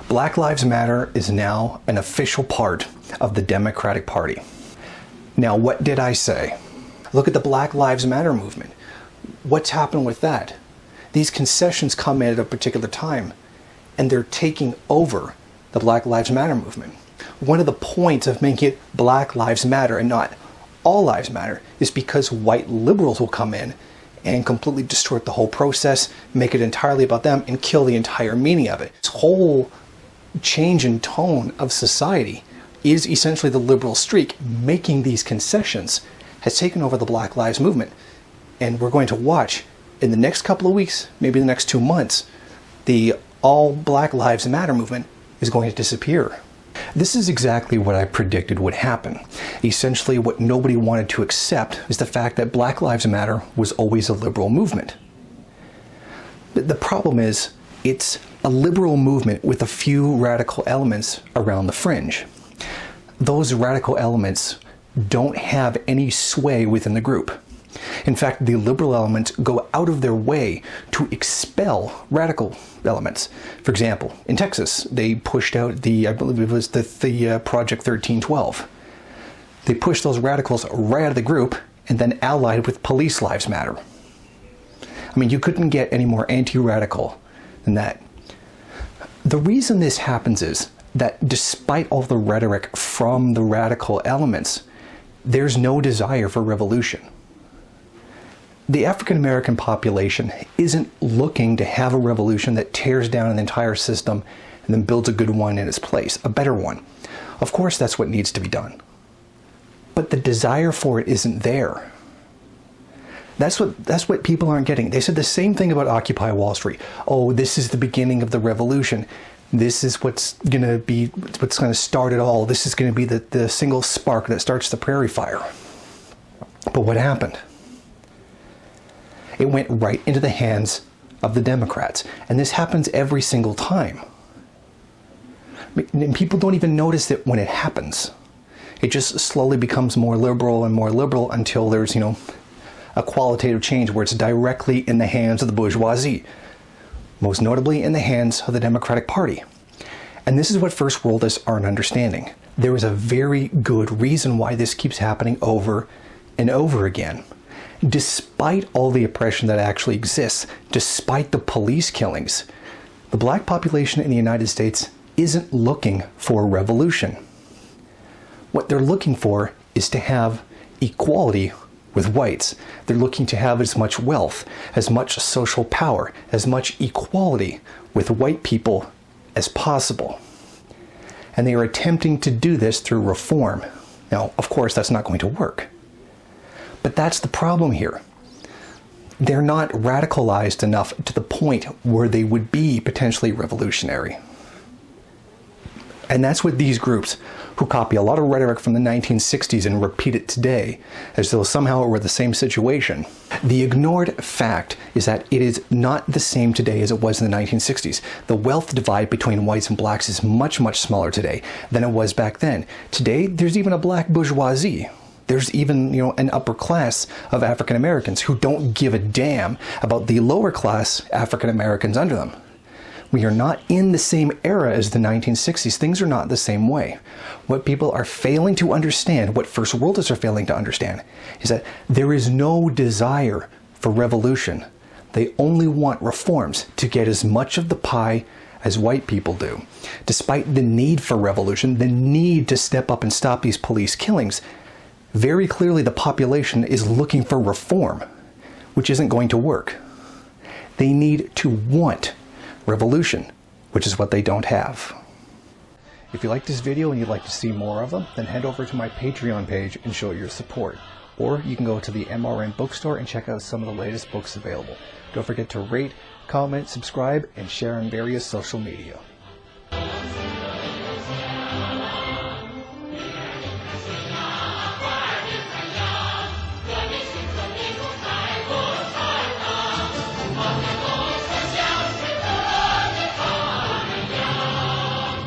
Black Lives Matter is now an official part of the Democratic Party. Now, what did I say? Look at the Black Lives Matter movement. What's happened with that? These concessions come in at a particular time, and they're taking over the Black Lives Matter movement. One of the points of making it Black Lives Matter and not All Lives Matter is because white liberals will come in and completely distort the whole process, make it entirely about them, and kill the entire meaning of it. This whole change in tone of society is essentially the liberal streak making these concessions has taken over the Black Lives movement. And we're going to watch in the next couple of weeks, maybe the next 2 months, the All Black Lives Matter movement is going to disappear. This is exactly what I predicted would happen. Essentially, what nobody wanted to accept is the fact that Black Lives Matter was always a liberal movement. The problem is, it's a liberal movement with a few radical elements around the fringe. Those radical elements don't have any sway within the group. In fact, the liberal elements go out of their way to expel radical elements. For example, in Texas, they pushed out I believe it was the Project 1312. They pushed those radicals right out of the group and then allied with Police Lives Matter. I mean, you couldn't get any more anti-radical than that. The reason this happens is that despite all the rhetoric from the radical elements, there's no desire for revolution. The African American population isn't looking to have a revolution that tears down an entire system and then builds a good one in its place, a better one. Of course, that's what needs to be done. But the desire for it isn't there. That's what people aren't getting. They said the same thing about Occupy Wall Street. Oh, this is the beginning of the revolution. This is what's going to start it all. This is going to be the single spark that starts the prairie fire. But what happened? It went right into the hands of the Democrats. And this happens every single time. And people don't even notice it when it happens. It just slowly becomes more liberal and more liberal until there's, a qualitative change where it's directly in the hands of the bourgeoisie. Most notably in the hands of the Democratic Party. And this is what First Worldists aren't understanding. There is a very good reason why this keeps happening over and over again. Despite all the oppression that actually exists, despite the police killings, the black population in the United States isn't looking for a revolution. What they're looking for is to have equality with whites. They're looking to have as much wealth, as much social power, as much equality with white people as possible. And they are attempting to do this through reform. Now, of course, that's not going to work. But that's the problem here. They're not radicalized enough to the point where they would be potentially revolutionary. And that's what these groups, who copy a lot of rhetoric from the 1960s and repeat it today, as though somehow it were the same situation. The ignored fact is that it is not the same today as it was in the 1960s. The wealth divide between whites and blacks is much, much smaller today than it was back then. Today, there's even a black bourgeoisie. There's even, an upper class of African Americans who don't give a damn about the lower class African Americans under them. We are not in the same era as the 1960s. Things are not the same way. What people are failing to understand, what First Worldists are failing to understand, is that there is no desire for revolution. They only want reforms to get as much of the pie as white people do. Despite the need for revolution, the need to step up and stop these police killings, very clearly the population is looking for reform, which isn't going to work. They need to want revolution, which is what they don't have. If you like this video and you'd like to see more of them, then head over to my Patreon page and show your support. Or you can go to the MRN bookstore and check out some of the latest books available. Don't forget to rate, comment, subscribe, and share on various social media.